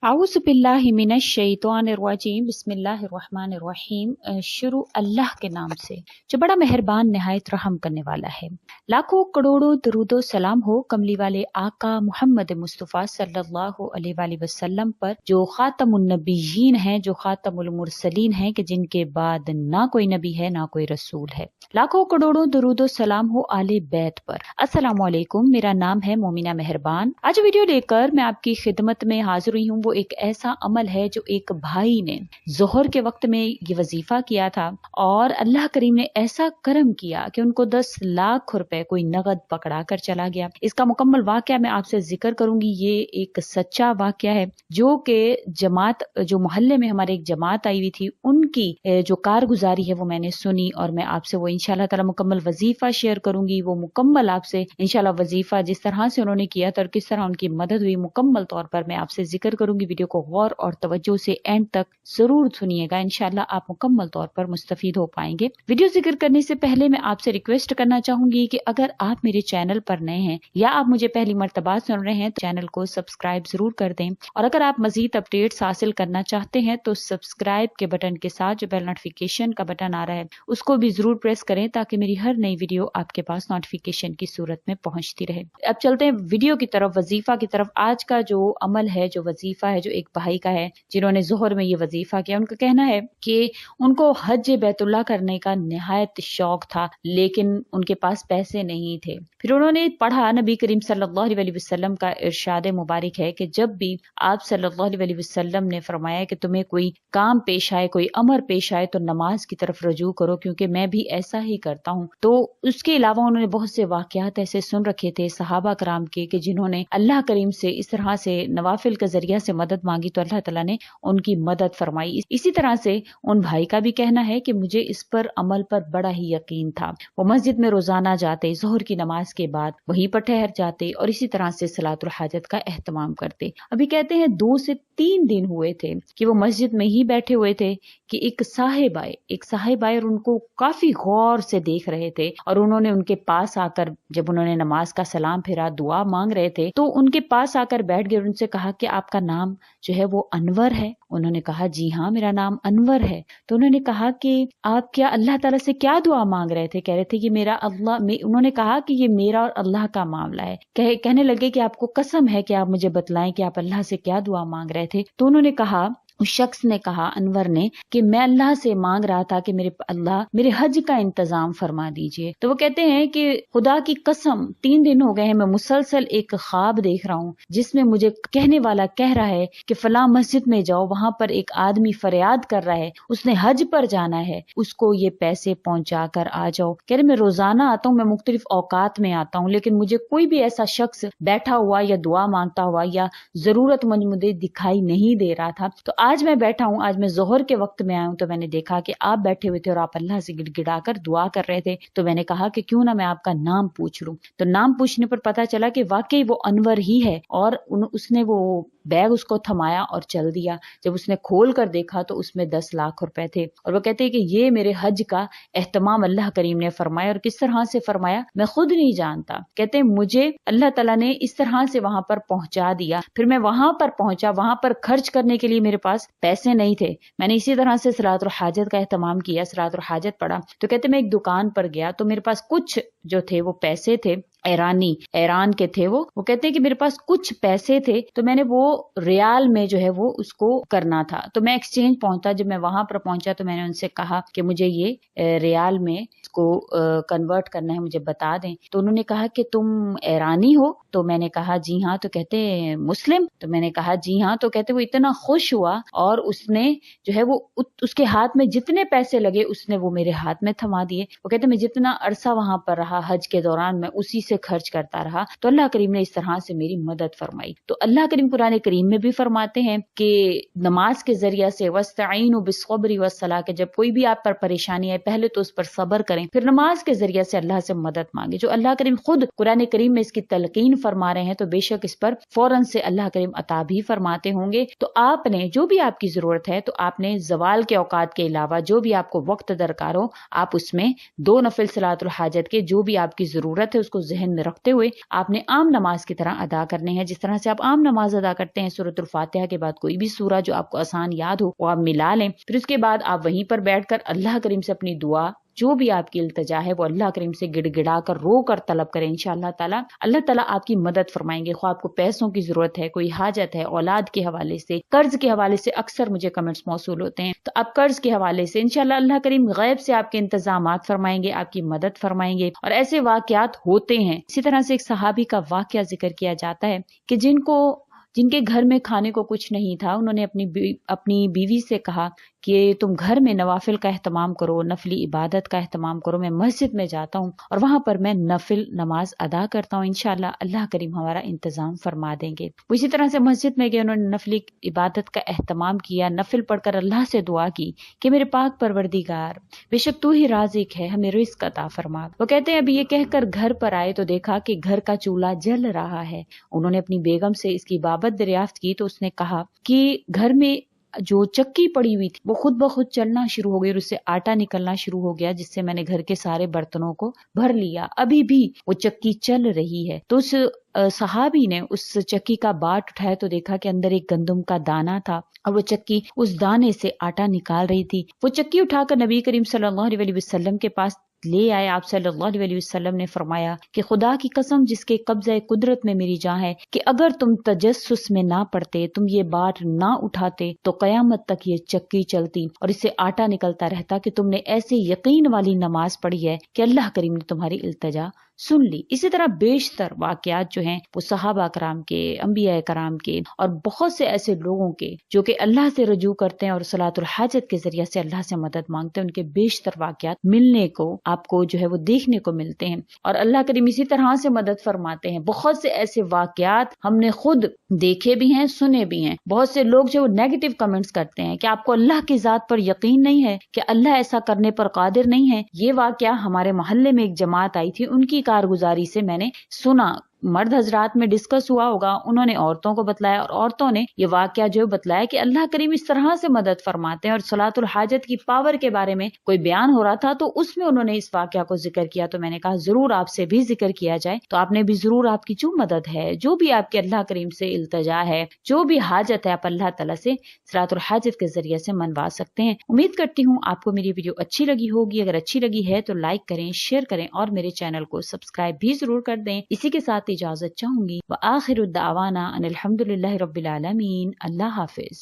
आऊज़ु बिल्लाहि मिनश शैतानिर रजीम बिस्मिल्लाहिर्रहमानिर्रहीम। शुरू अल्लाह के नाम से जो बड़ा मेहरबान निहायत रहम करने वाला है। लाखों करोड़ों दरूदो सलाम हो कमली वाले आका मोहम्मद मुस्तफ़ा सल्लल्लाहु अलैहि वसल्लम पर, जो खातमुन नबीयीन हैं, जो खातमुल मुरसलीन हैं, कि जिनके बाद ना कोई नबी है ना कोई रसूल है। लाखों करोड़ों दरूदो सलाम हो आले बैत पर। अस्सलामु अलैकुम, मेरा नाम है मोमिना मेहरबान। आज वीडियो लेकर मैं आपकी खिदमत में हाजिर हुई हूँ। वो एक ऐसा अमल है जो एक भाई ने जोहर के वक्त में ये वजीफा किया था और अल्लाह करीम ने ऐसा करम किया कि उनको 10 लाख रुपए कोई नगद पकड़ा कर चला गया। इसका मुकम्मल वाकया मैं आपसे जिक्र करूंगी। ये एक सच्चा वाकया है जो कि जमात, जो मोहल्ले में हमारे एक जमात आई हुई थी, उनकी जो कारगुजारी है वो मैंने सुनी और मैं आपसे वो इंशाल्लाह ताला मुकम्मल वजीफा शेयर करूंगी। वो मुकम्मल आपसे इंशाल्लाह वजीफा जिस तरह से उन्होंने किया था और किस तरह उनकी मदद हुई, मुकम्मल तौर पर मैं आपसे जिक्र करूंगी। वीडियो को गौर और तवज्जो से एंड तक जरूर सुनिएगा, इंशाल्लाह आप मुकम्मल तौर पर मुस्तफीद हो पाएंगे। वीडियो जिक्र करने से पहले मैं आपसे रिक्वेस्ट करना चाहूंगी कि अगर आप मेरे चैनल पर नए हैं या आप मुझे पहली मर्तबा सुन रहे हैं तो चैनल को सब्सक्राइब जरूर कर दें, और अगर आप मजीद अपडेट्स हासिल करना चाहते हैं तो सब्सक्राइब के बटन के साथ जो बेल नोटिफिकेशन का बटन आ रहा है उसको भी जरूर प्रेस करें ताकि मेरी हर नई वीडियो आपके पास नोटिफिकेशन की सूरत में पहुंचती रहे। अब चलते हैं वीडियो की तरफ, वजीफा की तरफ। आज का जो अमल है, जो वजीफा है, जो एक भाई का है जिन्होंने जोहर में ये वजीफा किया, उनका कहना है कि उनको हज बैतुल्लाह करने का निहायत शौक था लेकिन उनके पास पैसे नहीं थे। फिर उन्होंने पढ़ा, नबी करीम सल्लल्लाहु अलैहि वसल्लम का इरशाद मुबारक है कि जब भी आप सल्लल्लाहु अलैहि वसल्लम ने फरमाया कि तुम्हें कोई काम पेश आए, कोई अमर पेश आए तो नमाज की तरफ रजू करो, क्योंकि मैं भी ऐसा ही करता हूँ। तो उसके अलावा उन्होंने बहुत से वाकयात ऐसे सुन रखे थे सहाबा कराम के कि जिन्होंने अल्लाह करीम से इस तरह से नवाफिल के जरिया से मदद मांगी तो अल्लाह ताला ने उनकी मदद फरमाई। इसी तरह से उन भाई का भी कहना है कि मुझे इस पर अमल पर बड़ा ही यकीन था। वो मस्जिद में रोजाना जाते, जोहर की नमाज के बाद वहीं पर ठहर जाते और इसी तरह से सलातुल हाजत का एहतमाम करते। अभी कहते हैं 2 से 3 दिन हुए थे कि वो मस्जिद में ही बैठे हुए थे कि एक साहिब आए और उनको काफी गौर से देख रहे थे और उन्होंने उनके पास आकर, जब उन्होंने नमाज का सलाम फिरा, दुआ मांग रहे थे, तो उनके पास आकर बैठ गए और उनसे कहा कि आपका नाम जो है वो अनवर है। उन्होंने कहा जी हाँ, मेरा नाम अनवर है। तो उन्होंने कहा कि आप क्या अल्लाह ताला से क्या दुआ मांग रहे थे? कह रहे थे कि मेरा अल्लाह, उन्होंने कहा कि ये मेरा और अल्लाह का मामला है। कहने लगे कि आपको कसम है कि आप मुझे बतलाएं कि आप अल्लाह से क्या दुआ मांग रहे थे। तो उन्होंने कहा, उस शख्स ने कहा, अनवर ने, कि मैं अल्लाह से मांग रहा था कि मेरे अल्लाह मेरे हज का इंतजाम फरमा दीजिए। तो वो कहते हैं कि खुदा की कसम 3 दिन हो गए हैं, मैं मुसलसल एक ख्वाब देख रहा हूँ जिसमें मुझे कहने वाला कह रहा है कि फला मस्जिद में जाओ, वहां पर एक आदमी फरियाद कर रहा है, उसने हज पर जाना है, उसको ये पैसे पहुंचा कर आ जाओ। कह रहे मैं रोजाना आता हूँ, मैं मुख्तलिफ औकात में आता हूँ, लेकिन मुझे कोई भी ऐसा शख्स बैठा हुआ या दुआ मांगता हुआ या जरूरतमंद मुझे दिखाई नहीं दे रहा था। तो आज मैं बैठा हूँ, आज मैं जोहर के वक्त में आया हूँ तो मैंने देखा कि आप बैठे हुए थे और आप अल्लाह से गिड़गिड़ा कर दुआ कर रहे थे। तो मैंने कहा कि क्यों ना मैं आपका नाम पूछ लूं। तो नाम पूछने पर पता चला कि वाकई वो अनवर ही है और उसने वो बैग उसको थमाया और चल दिया। जब उसने खोल कर देखा तो उसमें 10 लाख रुपए थे। और वो कहते हैं कि ये मेरे हज का एहतमाम अल्लाह करीम ने फरमाया, और किस तरह से फरमाया मैं खुद नहीं जानता। कहते हैं मुझे अल्लाह ताला ने इस तरह से वहां पर पहुंचा दिया। फिर मैं वहां पर पहुंचा, वहां पर खर्च करने के लिए मेरे पास पैसे नहीं थे। मैंने इसी तरह से सलातुल हाजत का एहतमाम किया, सलातुल हाजत पढ़ा। तो कहते मैं एक दुकान पर गया तो मेरे पास कुछ जो थे वो पैसे थे, ईरान के थे वो कहते हैं कि मेरे पास कुछ पैसे थे तो मैंने वो रियाल में जो है वो उसको करना था। तो मैं एक्सचेंज पहुंचा, जब मैं वहां पर पहुंचा तो मैंने उनसे कहा कि मुझे ये रियाल में इसको कन्वर्ट करना है, मुझे बता दें। तो उन्होंने कहा कि तुम ईरानी हो? तो मैंने कहा जी हाँ। तो कहते मुस्लिम? तो मैंने कहा जी हाँ। तो कहते वो इतना खुश हुआ और उसने जो है वो उसके हाथ में जितने पैसे लगे उसने वो मेरे हाथ में थमा दिए। वो कहते मैं जितना अरसा वहां पर रहा हज के दौरान मैं उसी से खर्च करता रहा, तो अल्लाह करीम ने इस तरह से मेरी मदद फरमाई। तो अल्लाह करीम कुरान करीम में भी फरमाते हैं कि नमाज के जरिया से वस्तईनु बिस्सब्रि वस्सलाह, के जब कोई भी आप पर परेशानी आए पहले तो उस पर सब्र करें, फिर नमाज के जरिया से अल्लाह से मदद मांगे। जो अल्लाह करीम खुद कुरान करीम में इसकी तलकीन फरमा रहे हैं तो बेशक इस पर फौरन से अल्लाह करीम अता भी फरमाते होंगे। तो आपने जो भी आपकी जरूरत है तो आपने जवाल के औकात के अलावा जो भी आपको वक्त दरकार हो आप उसमें 2 नफिल सलातुल हाजत के जो भी आपकी जरूरत है उसको जहन जहन में रखते हुए आपने आम नमाज की तरह अदा करने हैं। जिस तरह से आप आम नमाज अदा करते हैं, सूरतुल फातिहा के बाद कोई भी सूरा जो आपको आसान याद हो वो आप मिला लें। फिर उसके बाद आप वहीं पर बैठकर अल्लाह करीम से अपनी दुआ, जो भी आपकी इल्तिजा है, वो अल्लाह करीम से गिड़गिड़ा कर रो कर तलब करें। इंशाअल्लाह ताला अल्लाह ताला आपकी मदद फरमाएंगे। ख्वाह आपको पैसों की जरूरत है, कोई हाजत है, औलाद के हवाले से, कर्ज के हवाले से अक्सर मुझे कमेंट्स मौसूल होते हैं, तो आप कर्ज के हवाले से इंशाअल्लाह अल्लाह करीम गैब से आपके इंतजामात फरमाएंगे, आपकी मदद फरमाएंगे। और ऐसे वाकयात होते हैं। इसी तरह से एक सहाबी का वाकया जिक्र किया जाता है कि जिनके घर में खाने को कुछ नहीं था, उन्होंने अपनी बीवी से कहा कि तुम घर में नवाफिल का एहतमाम करो, नफली इबादत का एहतमाम करो, मैं मस्जिद में जाता हूँ और वहां पर मैं नफिल नमाज अदा करता हूँ, इंशाअल्लाह अल्लाह करीम हमारा इंतजाम फरमा देंगे। वो इसी तरह से मस्जिद में गए, उन्होंने नफली इबादत का एहतमाम किया, नफिल पढ़कर अल्लाह से दुआ की कि मेरे पाक परवरदिगार, बेशक तू ही राज़िक है, हमें रिज़्क अता फरमा। वो कहते हैं अभी ये कहकर घर पर आए तो देखा कि घर का चूल्हा जल रहा है। उन्होंने अपनी बेगम से इसकी बाबत दरियाफ्त की तो उसने कहा कि घर में जो चक्की पड़ी हुई थी वो खुद ब खुद चलना शुरू हो गई और उससे आटा निकलना शुरू हो गया, जिससे मैंने घर के सारे बर्तनों को भर लिया, अभी भी वो चक्की चल रही है। तो उस सहाबी ने उस चक्की का बाट उठाया तो देखा कि अंदर एक गंदम का दाना था और वो चक्की उस दाने से आटा निकाल रही थी। वो चक्की उठाकर नबी करीम सल्लल्लाहु अलैहि वसल्लम के पास ले आए। आप सल्लल्लाहु अलैहि वसल्लम ने फरमाया कि खुदा की कसम जिसके कब्ज़े कुदरत में मेरी जान है कि अगर तुम तजस्सुस में ना पड़ते, तुम ये बाट ना उठाते तो कयामत तक ये चक्की चलती और इससे आटा निकलता रहता कि तुमने ऐसे यकीन वाली नमाज पढ़ी है कि अल्लाह करीम ने तुम्हारी इल्तिजा सुन ली। इसी तरह बेशतर वाकयात जो हैं वो सहाबा कराम के, अंबिया कराम के और बहुत से ऐसे लोगों के जो कि अल्लाह से रजू करते हैं और सलातुल हाजत के जरिए से अल्लाह से मदद मांगते हैं, उनके बेशतर वाकयात मिलने को आपको जो है वो देखने को मिलते हैं और अल्लाह करीम इसी तरह से मदद फरमाते हैं। बहुत से ऐसे वाकयात हमने खुद देखे भी हैं, सुने भी हैं। बहुत से लोग जो नेगेटिव कमेंट्स करते हैं कि आपको अल्लाह की जात पर यकीन नहीं है, कि अल्लाह ऐसा करने पर कादिर नहीं है। ये वाकया हमारे मोहल्ले में एक जमात आई थी, उनकी कारगुजारी से मैंने सुना। मर्द हजरात में डिस्कस हुआ होगा, उन्होंने औरतों को बतलाया और औरतों ने ये वाकया जो बतलाया कि अल्लाह करीम इस तरह से मदद फरमाते हैं। और सलातुल हाजत की पावर के बारे में कोई बयान हो रहा था तो उसमें उन्होंने इस वाकया को जिक्र किया, तो मैंने कहा जरूर आपसे भी जिक्र किया जाए। तो आपने भी जरूर, आपकी जो मदद है, जो भी आपके अल्लाह करीम से इल्तजा है, जो भी हाजत है, आप अल्लाह तआला से सलातुल हाजत के जरिए से मनवा सकते हैं। उम्मीद करती हूँ आपको मेरी वीडियो अच्छी लगी होगी। अगर अच्छी लगी है तो लाइक करें, शेयर करें और मेरे चैनल को सब्सक्राइब भी जरूर कर दें। इसी के साथ इजाजत चाहूंगी। व आखिरु दावाना अनिल हम्दुलिल्लाहि रब्बिल आलमीन। अल्लाह हाफिज।